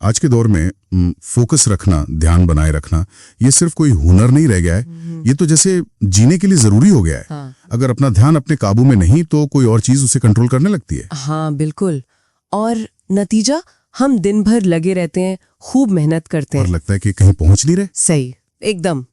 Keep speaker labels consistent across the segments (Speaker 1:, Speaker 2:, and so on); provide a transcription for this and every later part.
Speaker 1: आज के दौर में फोकस रखना, ध्यान बनाए रखना, ये सिर्फ कोई हुनर नहीं रह गया है, ये तो जैसे जीने के लिए जरूरी हो गया है।
Speaker 2: हाँ।
Speaker 1: अगर अपना ध्यान अपने काबू में नहीं तो कोई और चीज उसे कंट्रोल करने लगती है।
Speaker 2: हाँ बिल्कुल। और नतीजा, हम दिन भर लगे रहते हैं, खूब मेहनत करते
Speaker 1: और
Speaker 2: हैं,
Speaker 1: लगता है कि कहीं पहुंच नहीं रहे।
Speaker 2: सही, एकदम।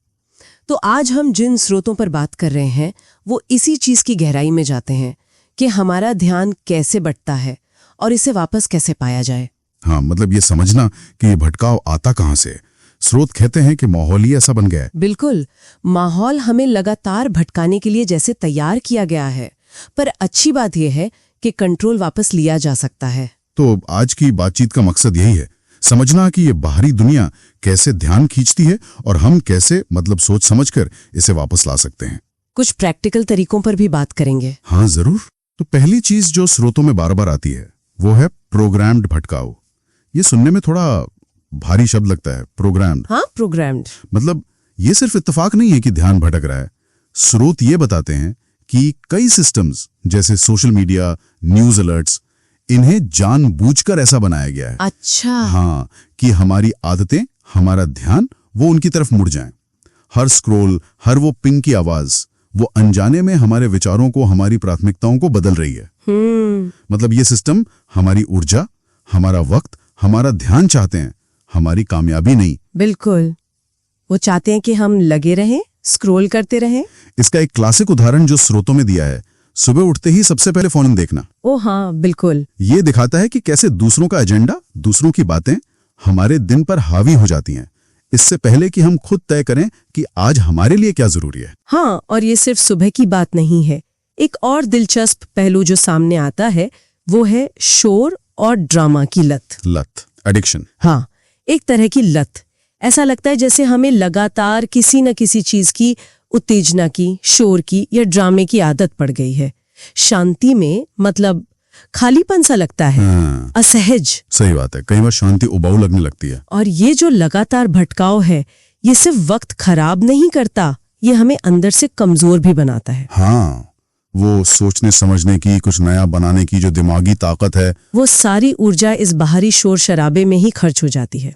Speaker 2: तो आज हम जिन स्रोतों पर बात कर रहे हैं वो इसी चीज की गहराई में जाते हैं कि हमारा ध्यान कैसे बंटता है और इसे वापस कैसे पाया जाए।
Speaker 1: हाँ, मतलब ये समझना कि ये भटकाव आता कहाँ से। स्रोत कहते हैं कि माहौल ही ऐसा बन गया है।
Speaker 2: बिल्कुल, माहौल हमें लगातार भटकाने के लिए जैसे तैयार किया गया है, पर अच्छी बात यह है कि कंट्रोल वापस लिया जा सकता है।
Speaker 1: तो आज की बातचीत का मकसद यही है, समझना कि ये बाहरी दुनिया कैसे ध्यान खींचती है और हम कैसे सोच समझकर इसे वापस ला सकते हैं।
Speaker 2: कुछ प्रैक्टिकल तरीकों पर भी बात करेंगे।
Speaker 1: हाँ जरूर। तो पहली चीज जो स्रोतों में बार बार आती है वो है प्रोग्राम्ड भटकाव। ये सुनने में थोड़ा भारी शब्द लगता है, प्रोग्राम्ड।
Speaker 2: हाँ, प्रोग्राम्ड
Speaker 1: मतलब ये सिर्फ इत्तेफाक नहीं है कि ध्यान भटक रहा है। स्रोत ये बताते हैं कि कई सिस्टम्स जैसे सोशल मीडिया, न्यूज अलर्ट्स, इन्हें जानबूझकर ऐसा बनाया गया है।
Speaker 2: अच्छा।
Speaker 1: हाँ, कि हमारी आदतें, हमारा ध्यान वो उनकी तरफ मुड़ जाएं। हर स्क्रॉल, हर वो पिंग की आवाज, वो अनजाने में हमारे विचारों को, हमारी प्राथमिकताओं को बदल रही है। मतलब ये सिस्टम हमारी ऊर्जा, हमारा वक्त, हमारा ध्यान चाहते हैं, हमारी कामयाबी नहीं।
Speaker 2: बिल्कुल, वो चाहते हैं कि हम लगे रहें, स्क्रॉल करते रहें।
Speaker 1: इसका एक क्लासिक उदाहरण जो स्रोतों में दिया है, सुबह उठते ही सबसे पहले फोन देखना।
Speaker 2: ओ हाँ, बिल्कुल।
Speaker 1: ये दिखाता है कि कैसे दूसरों का एजेंडा, दूसरों की बातें हमारे दिन पर हावी हो जाती हैं, इससे पहले कि हम खुद तय करें कि आज हमारे लिए क्या जरूरी है।
Speaker 2: हाँ, और ये सिर्फ सुबह की बात नहीं है। एक और दिलचस्प पहलू जो सामने आता है वो है शोर और ड्रामा की लत,
Speaker 1: एडिक्शन।
Speaker 2: हाँ, एक तरह की लत। ऐसा लगता है जैसे हमें लगातार किसी न किसी चीज की उत्तेजना की, शोर की या ड्रामे की आदत पड़ गई है। शांति में मतलब खालीपन सा लगता है।
Speaker 1: हाँ,
Speaker 2: असहज।
Speaker 1: सही बात है, कई बार शांति उबाऊ लगने लगती है।
Speaker 2: और ये जो लगातार भटकाव है, ये सिर्फ वक्त खराब नहीं करता, ये हमें अंदर से कमजोर भी बनाता है।
Speaker 1: हाँ, वो सोचने समझने की, कुछ नया बनाने की जो दिमागी ताकत है,
Speaker 2: वो सारी ऊर्जा इस बाहरी शोर शराबे में ही खर्च हो जाती है।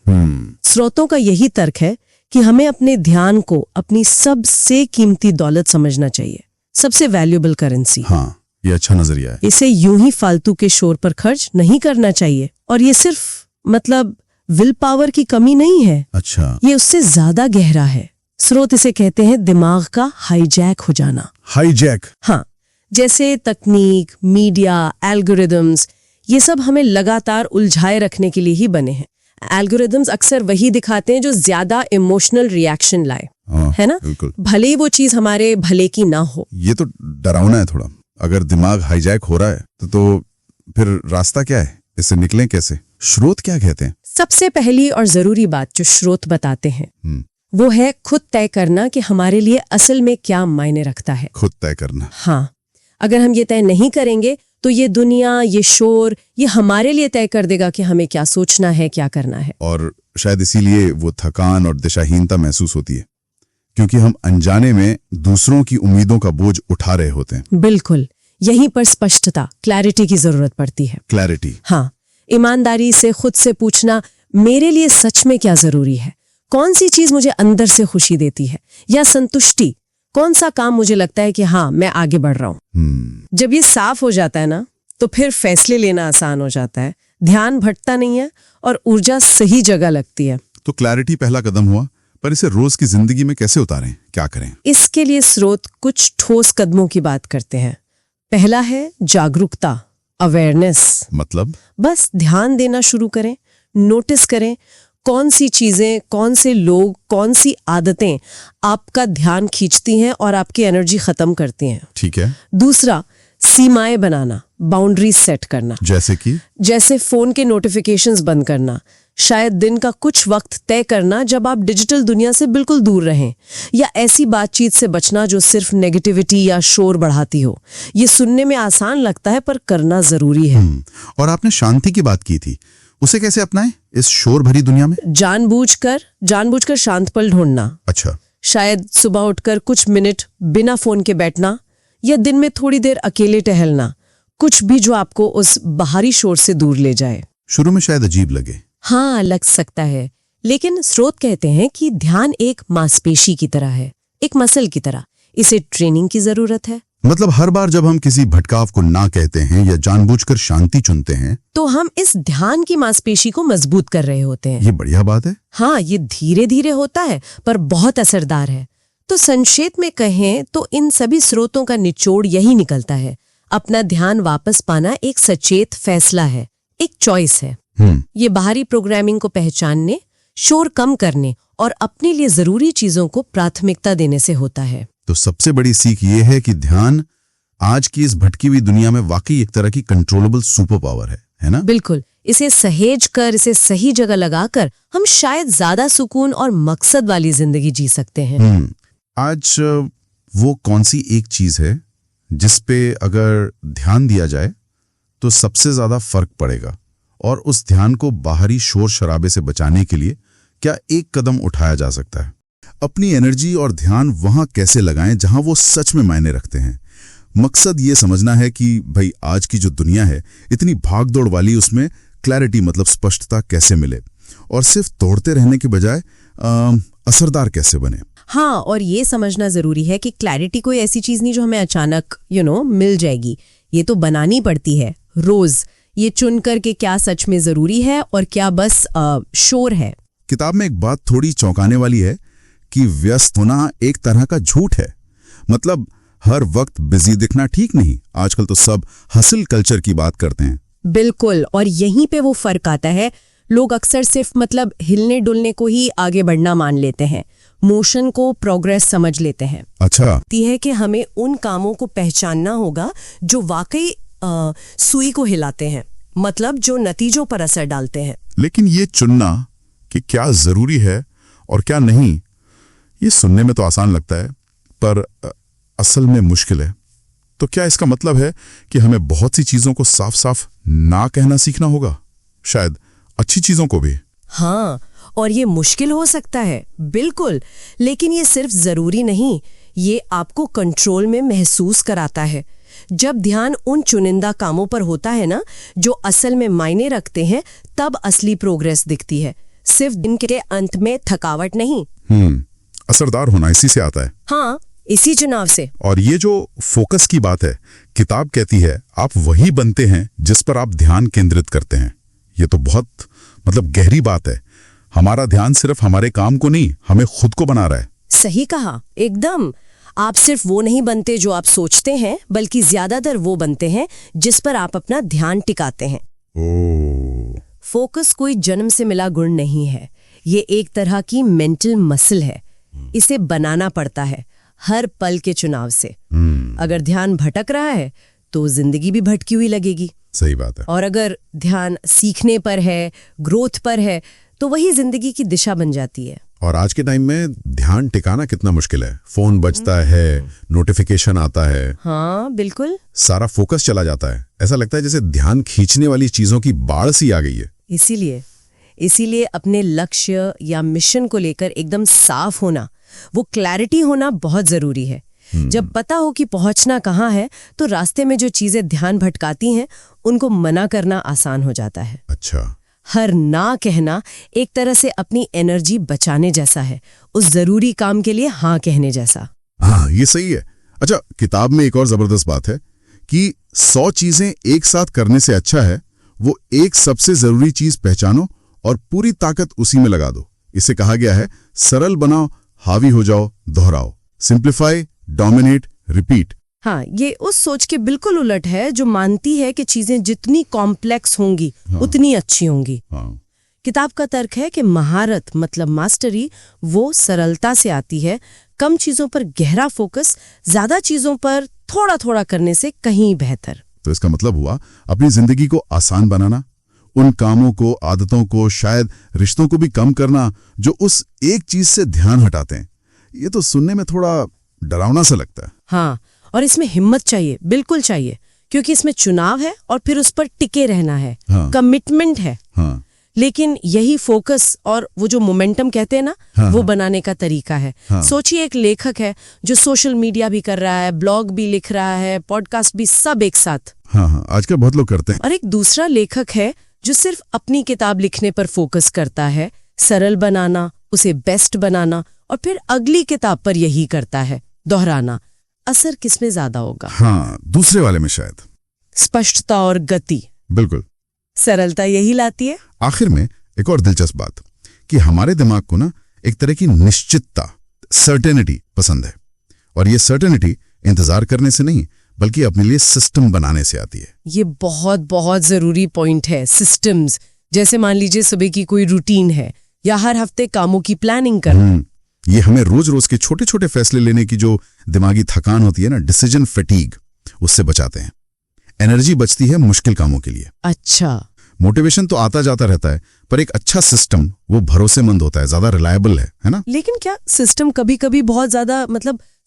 Speaker 2: स्रोतों का यही तर्क है कि हमें अपने ध्यान को अपनी सबसे कीमती दौलत समझना चाहिए, सबसे वैल्यूएबल करेंसी।
Speaker 1: हाँ, ये अच्छा नजरिया है।
Speaker 2: इसे यूं ही फालतू के शोर पर खर्च नहीं करना चाहिए। और ये सिर्फ विल पावर की कमी नहीं है।
Speaker 1: अच्छा,
Speaker 2: ये उससे ज्यादा गहरा है। स्रोत इसे कहते हैं दिमाग का हाईजैक हो जाना।
Speaker 1: हाईजैक?
Speaker 2: हाँ, जैसे तकनीक, मीडिया, एल्गोरिदम्स, ये सब हमें लगातार उलझाए रखने के लिए ही बने हैं। एल्गोरिदम्स अक्सर वही दिखाते हैं जो ज्यादा इमोशनल रिएक्शन लाए, है ना?
Speaker 1: बिल्कुल।
Speaker 2: भले ही वो चीज हमारे भले की ना हो।
Speaker 1: ये तो डरावना है थोड़ा। अगर दिमाग हाईजैक हो रहा है तो फिर रास्ता क्या है, इससे निकलें कैसे? स्रोत क्या कहते हैं?
Speaker 2: सबसे पहली और जरूरी बात जो स्रोत बताते हैं वो है खुद तय करना कि हमारे लिए असल में क्या मायने रखता है।
Speaker 1: खुद तय करना?
Speaker 2: हाँ, अगर हम ये तय नहीं करेंगे तो ये दुनिया, ये शोर, ये हमारे लिए तय कर देगा कि हमें क्या सोचना है, क्या करना है।
Speaker 1: और शायद इसीलिए वो थकान और दिशाहीनता महसूस होती है, क्योंकि हम अनजाने में दूसरों की उम्मीदों का बोझ उठा रहे होते हैं।
Speaker 2: बिल्कुल, यहीं पर स्पष्टता, क्लैरिटी की जरूरत पड़ती है।
Speaker 1: क्लैरिटी?
Speaker 2: हाँ, ईमानदारी से खुद से पूछना, मेरे लिए सच में क्या जरूरी है? कौन सी चीज मुझे अंदर से खुशी देती है या संतुष्टि? कौन सा काम मुझे लगता है कि हाँ, मैं आगे बढ़ रहा हूँ। जब ये साफ हो जाता है ना, तो फिर फैसले लेना आसान हो जाता है, ध्यान भटकता नहीं है और ऊर्जा सही जगह लगती है।
Speaker 1: तो क्लैरिटी पहला कदम हुआ, पर इसे रोज की जिंदगी में कैसे उतारें, क्या करें?
Speaker 2: इसके लिए स्रोत कुछ ठोस कदमों की बात करते हैं। पहला है जागरूकता, अवेयरनेस।
Speaker 1: मतलब?
Speaker 2: बस ध्यान देना शुरू करें, नोटिस करें कौन सी चीजें, कौन से लोग, कौन सी आदतें आपका ध्यान खींचती हैं और आपकी एनर्जी खत्म करती हैं।
Speaker 1: ठीक है।
Speaker 2: दूसरा, सीमाएं बनाना, बाउंड्रीज सेट करना। जैसे फोन के नोटिफिकेशंस बंद करना, शायद दिन का कुछ वक्त तय करना जब आप डिजिटल दुनिया से बिल्कुल दूर रहें, या ऐसी बातचीत से बचना जो सिर्फ नेगेटिविटी या शोर बढ़ाती हो। ये सुनने में आसान लगता है पर करना जरूरी है।
Speaker 1: और आपने शांति की बात की थी, उसे कैसे अपनाएं इस शोर भरी दुनिया में?
Speaker 2: जानबूझकर शांत पल ढूंढना।
Speaker 1: अच्छा।
Speaker 2: शायद सुबह उठकर कुछ मिनट बिना फोन के बैठना, या दिन में थोड़ी देर अकेले टहलना, कुछ भी जो आपको उस बाहरी शोर से दूर ले जाए।
Speaker 1: शुरू में शायद अजीब लगे।
Speaker 2: हाँ, लग सकता है, लेकिन स्रोत कहते हैं कि ध्यान एक मांसपेशी की तरह है, एक मसल की तरह। इसे ट्रेनिंग की जरूरत है।
Speaker 1: मतलब हर बार जब हम किसी भटकाव को ना कहते हैं या जानबूझकर शांति चुनते हैं,
Speaker 2: तो हम इस ध्यान की मांसपेशी को मजबूत कर रहे होते हैं।
Speaker 1: ये बढ़िया बात है।
Speaker 2: हाँ, ये धीरे धीरे होता है पर बहुत असरदार है। तो संक्षेप में कहें तो इन सभी स्रोतों का निचोड़ यही निकलता है, अपना ध्यान वापस पाना एक सचेत फैसला है, एक चॉइस है। ये बाहरी प्रोग्रामिंग को पहचानने, शोर कम करने और अपने लिए जरूरी चीजों को प्राथमिकता देने से होता है।
Speaker 1: तो सबसे बड़ी सीख ये है कि ध्यान आज की इस भटकी हुई दुनिया में वाकई एक तरह की कंट्रोलेबल सुपर पावर है ना?
Speaker 2: बिल्कुल। इसे सहेज कर, इसे सही जगह लगाकर हम शायद ज्यादा सुकून और मकसद वाली जिंदगी जी सकते हैं।
Speaker 1: आज वो कौन सी एक चीज है जिस पे अगर ध्यान दिया जाए तो सबसे ज्यादा फर्क पड़ेगा, और उस ध्यान को बाहरी शोर शराबे से बचाने के लिए क्या एक कदम उठाया जा सकता है? अपनी एनर्जी और ध्यान वहां कैसे लगाएं जहां वो सच में मायने रखते हैं। मकसद ये समझना है कि भाई आज की जो दुनिया है इतनी भागदौड़ वाली, उसमें क्लैरिटी मतलब स्पष्टता कैसे मिले, और सिर्फ तोड़ते रहने के बजाय असरदार कैसे बने।
Speaker 2: हाँ, और ये समझना जरूरी है कि क्लैरिटी कोई ऐसी चीज नहीं जो हमें अचानक मिल जाएगी। ये तो बनानी पड़ती है रोज, ये चुन कर के क्या सच में जरूरी है और क्या बस शोर है।
Speaker 1: किताब में एक बात थोड़ी चौंकाने वाली है कि व्यस्त होना एक तरह का झूठ है। मतलब हर वक्त बिजी दिखना ठीक नहीं। आजकल तो सब हसल कल्चर की बात करते हैं।
Speaker 2: बिल्कुल, और यहीं पे वो फर्क आता है। लोग अक्सर सिर्फ हिलने डुलने को ही आगे बढ़ना मान लेते हैं, मोशन को प्रोग्रेस समझ लेते हैं।
Speaker 1: अच्छा,
Speaker 2: है कि हमें उन कामों को पहचानना होगा जो वाकई सुई को हिलाते हैं, मतलब जो नतीजों पर असर डालते हैं।
Speaker 1: लेकिन ये चुनना कि क्या जरूरी है और क्या नहीं, ये सुनने में तो आसान लगता है पर असल में मुश्किल है। तो क्या इसका मतलब है कि हमें बहुत सी चीजों को साफ साफ ना कहना सीखना होगा, शायद अच्छी चीजों को भी?
Speaker 2: हाँ, और ये मुश्किल हो सकता है, बिल्कुल, लेकिन ये सिर्फ जरूरी नहीं, ये आपको कंट्रोल में महसूस कराता है। जब ध्यान उन चुनिंदा कामों पर होता है ना जो असल में मायने रखते हैं, तब असली प्रोग्रेस दिखती है, सिर्फ दिन के अंत में थकावट नहीं।
Speaker 1: असरदार होना इसी से आता है।
Speaker 2: हाँ, इसी चुनाव से।
Speaker 1: और ये जो फोकस की बात है, किताब कहती है आप वही बनते हैं जिस पर आप ध्यान केंद्रित करते हैं। ये तो बहुत गहरी बात है। हमारा ध्यान सिर्फ हमारे काम को नहीं, हमें खुद को बना रहा है।
Speaker 2: सही कहा, एकदम। आप सिर्फ वो नहीं बनते जो आप सोचते हैं, बल्कि ज्यादातर वो बनते हैं जिस पर आप अपना ध्यान टिकाते हैं। फोकस कोई जन्म से मिला गुण नहीं है, ये एक तरह की मेंटल मसल है। इसे बनाना पड़ता है हर पल के चुनाव से। अगर ध्यान भटक रहा है तो जिंदगी भी भटकी हुई लगेगी।
Speaker 1: सही बात है।
Speaker 2: और अगर ध्यान सीखने पर है, ग्रोथ पर है, तो वही जिंदगी की दिशा बन जाती है।
Speaker 1: और आज के टाइम में ध्यान टिकाना कितना मुश्किल है। फोन बजता है, नोटिफिकेशन आता है।
Speaker 2: हाँ, बिल्कुल।
Speaker 1: सारा फोकस चला जाता है। ऐसा लगता है जैसे ध्यान खींचने वाली चीजों की बाढ़ सी आ गई है।
Speaker 2: इसीलिए अपने लक्ष्य या मिशन को लेकर एकदम साफ होना, वो क्लैरिटी होना बहुत जरूरी है। जब पता हो कि पहुंचना कहाँ है, तो रास्ते में जो चीजें ध्यान भटकाती हैं, उनको मना करना आसान हो जाता है।
Speaker 1: अच्छा,
Speaker 2: हर ना कहना एक तरह से अपनी एनर्जी बचाने जैसा है, उस जरूरी काम के लिए हाँ कहने जैसा।
Speaker 1: हाँ, ये सही है। अच्छा, किताब में एक और जबरदस्त बात है कि 100 चीजें एक साथ करने से अच्छा है वो एक सबसे जरूरी चीज पहचानो और पूरी ताकत उसी में लगा दो। इसे कहा गया है सरल बनाओ, हावी हो जाओ, दोहराओ। Simplify, dominate, repeat.
Speaker 2: हाँ, ये उस सोच के बिल्कुल उलट है जो मानती है कि चीजें जितनी कॉम्प्लेक्स होंगी उतनी अच्छी होंगी। किताब का तर्क है कि महारत मतलब मास्टरी वो सरलता से आती है। कम चीजों पर गहरा फोकस ज्यादा चीजों पर थोड़ा थोड़ा करने से कहीं बेहतर।
Speaker 1: तो इसका मतलब हुआ अपनी जिंदगी को आसान बनाना, उन कामों को, आदतों को, शायद रिश्तों को भी कम करना जो उस एक चीज से ध्यान हटाते हैं। ये तो सुनने में थोड़ा डरावना सा लगता है।
Speaker 2: हाँ, और इसमें हिम्मत चाहिए, बिल्कुल चाहिए, क्योंकि इसमें चुनाव है और फिर उस पर टिके रहना है। कमिटमेंट है। लेकिन यही फोकस और वो जो मोमेंटम कहते हैं ना, वो बनाने का तरीका है। सोचिए, एक लेखक है जो सोशल मीडिया भी कर रहा है, ब्लॉग भी लिख रहा है, पॉडकास्ट भी, सब एक साथ।
Speaker 1: आजकल बहुत लोग करते हैं।
Speaker 2: और एक दूसरा लेखक है जो सिर्फ अपनी किताब लिखने पर फोकस करता है, सरल बनाना, उसे बेस्ट बनाना और फिर अगली किताब पर यही करता है, दोहराना, असर किसमें ज्यादा होगा?
Speaker 1: हाँ, दूसरे वाले में शायद।
Speaker 2: स्पष्टता और गति।
Speaker 1: बिल्कुल।
Speaker 2: सरलता यही लाती है।
Speaker 1: आखिर में एक और दिलचस्प बात कि हमारे दिमाग को ना एक तरह की निश्चितता, सर्टेनिटी पसंद है, और ये सर्टेनिटी इंतजार करने से नहीं बल्कि अपने लिए सिस्टम बनाने से आती है।
Speaker 2: ये बहुत बहुत जरूरी पॉइंट है, सिस्टम्स। जैसे मान लीजिए सुबह की कोई रूटीन है या हर हफ्ते कामों की प्लानिंग करना।
Speaker 1: ये हमें रोज रोज के छोटे छोटे फैसले लेने की जो दिमागी थकान होती है ना, डिसीजन फैटीग, उससे बचाते हैं। एनर्जी बचती है मुश्किल कामों के लिए।
Speaker 2: अच्छा।
Speaker 1: मोटिवेशन तो आता जाता रहता है, पर एक अच्छा सिस्टम वो भरोसेमंद होता है, ज्यादा रिलायबल है ना?
Speaker 2: लेकिन क्या सिस्टम कभी कभी बहुत ज्यादा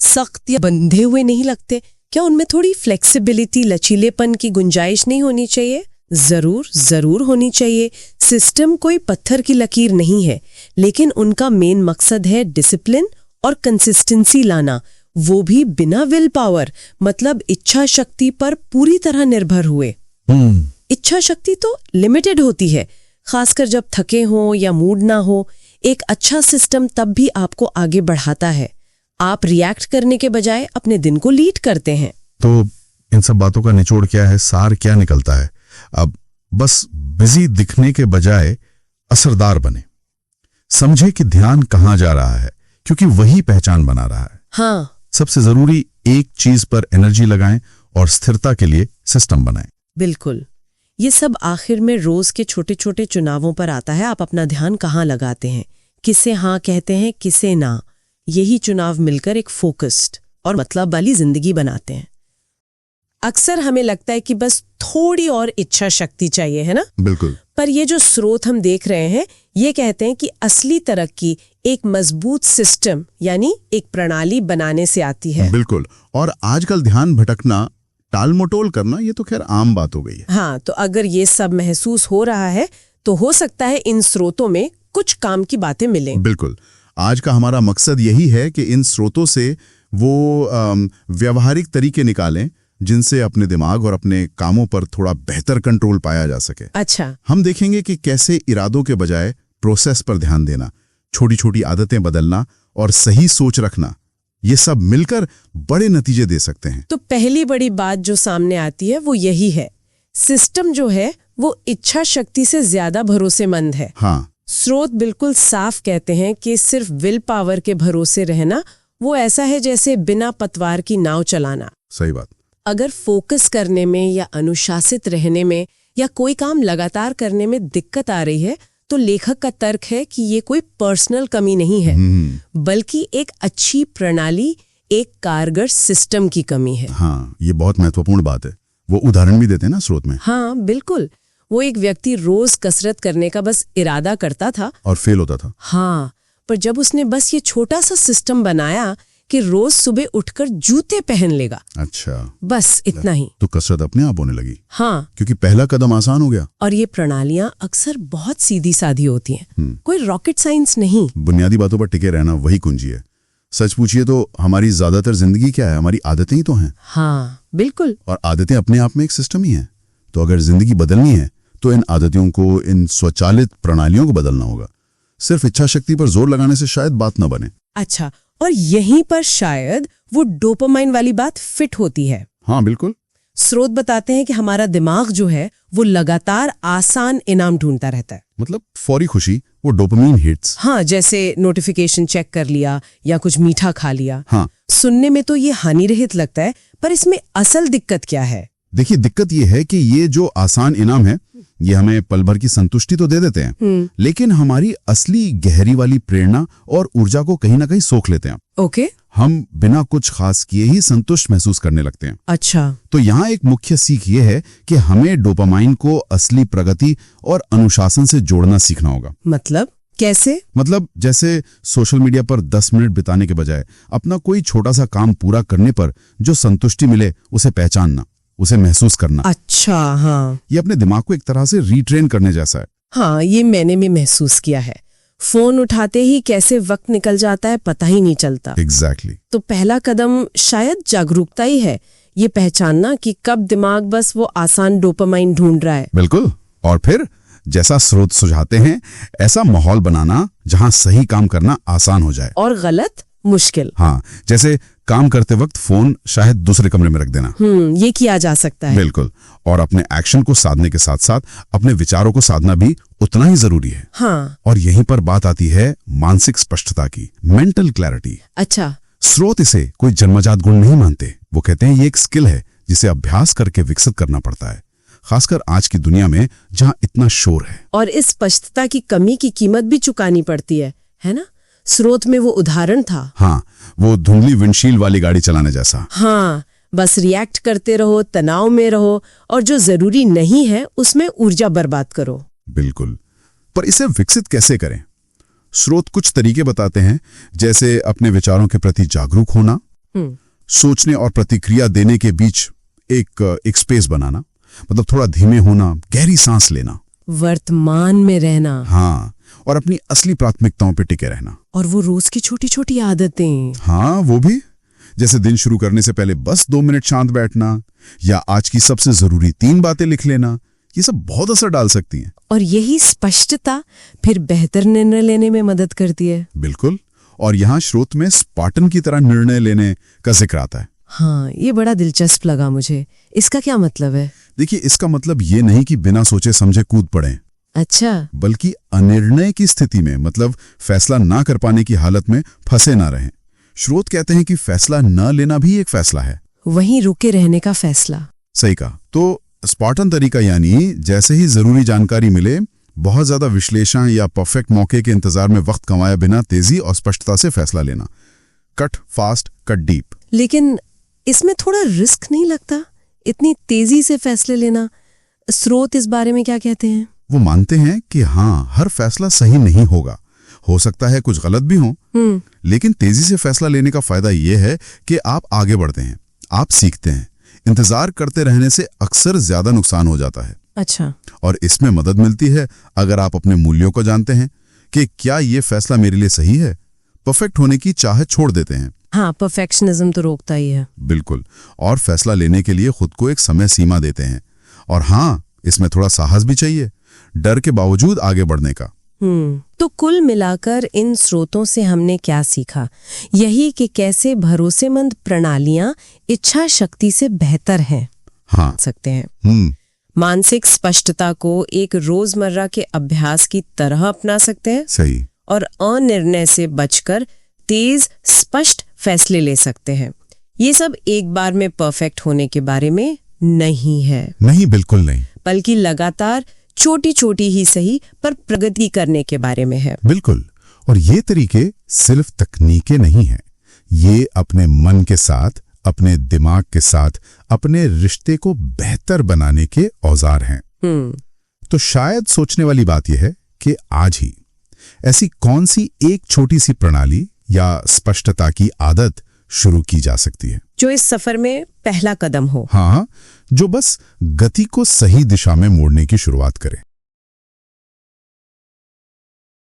Speaker 2: सख्त या बंधे हुए नहीं लगते? क्या उनमें थोड़ी फ्लेक्सिबिलिटी, लचीलेपन की गुंजाइश नहीं होनी चाहिए? जरूर होनी चाहिए। सिस्टम कोई पत्थर की लकीर नहीं है, लेकिन उनका मेन मकसद है डिसिप्लिन और कंसिस्टेंसी लाना, वो भी बिना विल पावर, मतलब इच्छा शक्ति पर पूरी तरह निर्भर हुए। इच्छा शक्ति तो लिमिटेड होती है, खासकर जब थके हो या मूड ना हो। एक अच्छा सिस्टम तब भी आपको आगे बढ़ाता है। आप रिएक्ट करने के बजाय अपने दिन को लीड करते हैं।
Speaker 1: तो इन सब बातों का निचोड़ क्या है, सार क्या निकलता है? अब बस बिजी दिखने के बजाय असरदार बने, समझे कि ध्यान कहां जा रहा है, क्योंकि वही पहचान बना रहा है।
Speaker 2: हाँ,
Speaker 1: सबसे जरूरी एक चीज पर एनर्जी लगाएं और स्थिरता के लिए सिस्टम बनाएं।
Speaker 2: बिल्कुल। ये सब आखिर में रोज के छोटे छोटे चुनावों पर आता है। आप अपना ध्यान कहाँ लगाते हैं, किसे हाँ कहते हैं, किसे ना। यही चुनाव मिलकर एक फोकस्ड और मतलब वाली जिंदगी बनाते हैं। अक्सर हमें लगता है कि बस थोड़ी और इच्छा शक्ति चाहिए, है ना?
Speaker 1: बिल्कुल।
Speaker 2: पर ये जो स्रोत हम देख रहे हैं, ये कहते हैं कि असली तरक्की एक मजबूत सिस्टम यानी एक प्रणाली बनाने से आती है।
Speaker 1: बिल्कुल। और आजकल ध्यान भटकना, टालमटोल करना, ये तो खैर आम बात हो गई है।
Speaker 2: हाँ, तो अगर ये सब महसूस हो रहा है तो हो सकता है इन स्रोतों में कुछ काम की बातें मिलें।
Speaker 1: बिल्कुल। आज का हमारा मकसद यही है कि इन स्रोतों से वो व्यवहारिक तरीके निकालें जिनसे अपने दिमाग और अपने कामों पर थोड़ा बेहतर कंट्रोल पाया जा सके।
Speaker 2: अच्छा।
Speaker 1: हम देखेंगे कि कैसे इरादों के बजाय प्रोसेस पर ध्यान देना, छोटी छोटी आदतें बदलना और सही सोच रखना, ये सब मिलकर बड़े नतीजे दे सकते हैं।
Speaker 2: तो पहली बड़ी बात जो सामने आती है वो यही है, सिस्टम जो है वो इच्छा शक्ति से ज्यादा भरोसेमंद है।
Speaker 1: हाँ।
Speaker 2: स्रोत बिल्कुल साफ कहते हैं कि सिर्फ विल पावर के भरोसे रहना वो ऐसा है जैसे बिना पतवार की नाव चलाना।
Speaker 1: सही बात।
Speaker 2: अगर फोकस करने में या अनुशासित रहने में या कोई काम लगातार करने में दिक्कत आ रही है तो लेखक का तर्क है कि ये कोई पर्सनल कमी नहीं है, बल्कि एक अच्छी प्रणाली, एक कारगर सिस्टम की कमी है।
Speaker 1: हाँ, ये बहुत महत्वपूर्ण बात है। वो उदाहरण भी देते हैं ना स्रोत में।
Speaker 2: हाँ बिल्कुल। वो एक व्यक्ति रोज कसरत करने का बस इरादा करता था
Speaker 1: और फेल होता था।
Speaker 2: हाँ, पर जब उसने बस ये छोटा सा सिस्टम बनाया कि रोज सुबह उठकर जूते पहन लेगा,
Speaker 1: अच्छा,
Speaker 2: बस इतना ही,
Speaker 1: तो कसरत अपने आप होने लगी।
Speaker 2: हाँ,
Speaker 1: क्योंकि पहला कदम आसान हो गया।
Speaker 2: और ये प्रणालियां अक्सर बहुत सीधी साधी होती हैं, कोई रॉकेट साइंस नहीं।
Speaker 1: बुनियादी बातों पर टिके रहना वही कुंजी है। सच पूछिए तो हमारी ज्यादातर जिंदगी क्या है? हमारी आदतें ही तो हैं।
Speaker 2: हाँ बिल्कुल।
Speaker 1: और आदतें अपने आप में एक सिस्टम ही है। तो अगर जिंदगी बदलनी है तो इन आदतों को, इन स्वचालित प्रणालियों को बदलना होगा। सिर्फ इच्छा शक्ति पर जोर लगाने से शायद बात न बने।
Speaker 2: अच्छा, और यहीं पर शायद वो डोपामाइन वाली बात फिट होती है।
Speaker 1: हाँ बिल्कुल।
Speaker 2: स्रोत बताते हैं कि हमारा दिमाग जो है वो लगातार आसान इनाम ढूंढता रहता है,
Speaker 1: मतलब फौरी खुशी, वो डोपामाइन हिट्स।
Speaker 2: हाँ, जैसे नोटिफिकेशन चेक कर लिया या कुछ मीठा खा लिया।
Speaker 1: हाँ,
Speaker 2: सुनने में तो ये हानिरहित लगता है, पर इसमें असल दिक्कत क्या है?
Speaker 1: देखिए, दिक्कत ये है कि ये जो आसान इनाम है ये हमें पल भर की संतुष्टि तो दे देते हैं, लेकिन हमारी असली गहरी वाली प्रेरणा और ऊर्जा को कहीं ना कहीं सोख लेते हैं।
Speaker 2: ओके।
Speaker 1: हम बिना कुछ खास किए ही संतुष्ट महसूस करने लगते हैं।
Speaker 2: अच्छा।
Speaker 1: तो यहाँ एक मुख्य सीख ये है कि हमें डोपामाइन को असली प्रगति और अनुशासन से जोड़ना सीखना होगा।
Speaker 2: मतलब कैसे?
Speaker 1: मतलब जैसे सोशल मीडिया पर 10 मिनट बिताने के बजाय अपना कोई छोटा सा काम पूरा करने पर जो संतुष्टि मिले उसे पहचानना, उसे महसूस करना।
Speaker 2: अच्छा, हाँ,
Speaker 1: ये अपने दिमाग को एक तरह से रीट्रेन करने जैसा है।
Speaker 2: हाँ, ये मैंने भी महसूस किया है। फोन उठाते ही कैसे वक्त निकल जाता है पता ही नहीं चलता।
Speaker 1: एग्जैक्टली।
Speaker 2: तो पहला कदम शायद जागरूकता ही है, ये पहचानना कि कब दिमाग बस वो आसान डोपामाइन ढूंढ रहा है।
Speaker 1: बिल्कुल। और फिर जैसा स्रोत सुझाते हैं, ऐसा माहौल बनाना जहां सही काम करना आसान हो जाए
Speaker 2: और गलत मुश्किल।
Speaker 1: हाँ, जैसे काम करते वक्त फोन शायद दूसरे कमरे में रख देना।
Speaker 2: ये किया जा सकता है।
Speaker 1: बिल्कुल। और अपने एक्शन को साधने के साथ साथ अपने विचारों को साधना भी उतना ही जरूरी है।
Speaker 2: हाँ।
Speaker 1: और यहीं पर बात आती है मानसिक स्पष्टता की, मेंटल क्लैरिटी।
Speaker 2: अच्छा।
Speaker 1: स्रोत इसे कोई जन्मजात गुण नहीं मानते। वो कहते हैं ये एक स्किल है जिसे अभ्यास करके विकसित करना पड़ता है, खासकर आज की दुनिया में जहां इतना शोर है।
Speaker 2: और इस स्पष्टता की कमी की कीमत भी चुकानी पड़ती है ना? स्रोत में वो उदाहरण था।
Speaker 1: हाँ, वो धुंधली विंडशील्ड वाली गाड़ी चलाने जैसा।
Speaker 2: हाँ, बस रिएक्ट करते रहो, तनाव में रहो, और जो जरूरी नहीं है उसमें ऊर्जा बर्बाद करो।
Speaker 1: बिल्कुल। पर इसे विकसित कैसे करें? स्रोत कुछ तरीके बताते हैं, जैसे अपने विचारों के प्रति जागरूक होना, सोचने और प्रतिक्रिया देने के बीच एक स्पेस बनाना, मतलब थोड़ा धीमे होना, गहरी सांस लेना,
Speaker 2: वर्तमान में रहना।
Speaker 1: हाँ, और अपनी असली प्राथमिकताओं पे टिके रहना।
Speaker 2: और वो रोज की छोटी छोटी आदतें।
Speaker 1: हाँ, वो भी, जैसे दिन शुरू करने से पहले बस 2 मिनट शांत बैठना, या आज की सबसे जरूरी 3 बातें लिख लेना, ये सब बहुत असर डाल सकती हैं।
Speaker 2: और यही स्पष्टता फिर बेहतर निर्णय लेने में मदद करती है।
Speaker 1: बिल्कुल। और यहाँ स्रोत में स्पार्टन की तरह निर्णय लेने का जिक्र आता है।
Speaker 2: हाँ, ये बड़ा दिलचस्प लगा मुझे। इसका क्या मतलब है?
Speaker 1: देखिए, इसका मतलब ये नहीं कि बिना सोचे समझे कूद पड़े।
Speaker 2: अच्छा।
Speaker 1: बल्कि अनिर्णय की स्थिति में, मतलब फैसला ना कर पाने की हालत में फंसे ना रहें। स्रोत कहते हैं कि फैसला न लेना भी एक फैसला है,
Speaker 2: वहीं रुके रहने का फैसला।
Speaker 1: सही कहा। तो स्पार्टन तरीका यानी जैसे ही जरूरी जानकारी मिले, बहुत ज्यादा विश्लेषण या परफेक्ट मौके के इंतजार में वक्त गंवाए बिना तेजी और स्पष्टता से फैसला लेना। Cut fast, cut deep.
Speaker 2: लेकिन इसमें थोड़ा रिस्क नहीं लगता, इतनी तेजी से फैसले लेना? स्रोत इस बारे में क्या कहते हैं?
Speaker 1: वो मानते हैं कि हाँ, हर फैसला सही नहीं होगा, हो सकता है कुछ गलत भी हो, लेकिन तेजी से फैसला लेने का फायदा ये है कि आप आगे बढ़ते हैं, आप सीखते हैं। इंतजार करते रहने से अक्सर ज्यादा नुकसान हो जाता है।
Speaker 2: अच्छा।
Speaker 1: और इसमें मदद मिलती है अगर आप अपने मूल्यों को जानते हैं कि क्या ये फैसला मेरे लिए सही है। परफेक्ट होने की चाहत छोड़ देते हैं।
Speaker 2: हाँ, परफेक्शनिज्म तो रोकता ही है।
Speaker 1: बिल्कुल। और फैसला लेने के लिए खुद को एक समय सीमा देते हैं। और हाँ, इसमें थोड़ा साहस भी चाहिए, डर के बावजूद आगे बढ़ने का।
Speaker 2: तो कुल मिलाकर इन स्रोतों से हमने क्या सीखा? यही कि कैसे भरोसेमंद प्रणालियां इच्छा शक्ति से बेहतर हैं।
Speaker 1: हाँ,
Speaker 2: सकते हैं। मानसिक स्पष्टता को एक रोजमर्रा के अभ्यास की तरह अपना सकते हैं।
Speaker 1: सही।
Speaker 2: और अनिर्णय से बचकर तेज स्पष्ट फैसले ले सकते हैं। ये सब एक बार में परफेक्ट होने के बारे में नहीं है।
Speaker 1: नहीं, बिल्कुल नहीं।
Speaker 2: बल्कि लगातार छोटी छोटी ही सही पर प्रगति करने के बारे में है।
Speaker 1: बिल्कुल। और ये तरीके सिर्फ तकनीकें नहीं हैं, ये अपने मन के साथ, अपने दिमाग के साथ, अपने रिश्ते को बेहतर बनाने के औजार हैं। तो शायद सोचने वाली बात यह है कि आज ही ऐसी कौन सी एक छोटी सी प्रणाली या स्पष्टता की आदत शुरू की जा सकती है
Speaker 2: जो इस सफर में पहला कदम हो।
Speaker 1: हाँ, जो बस गति को सही दिशा में मोड़ने की शुरुआत करे।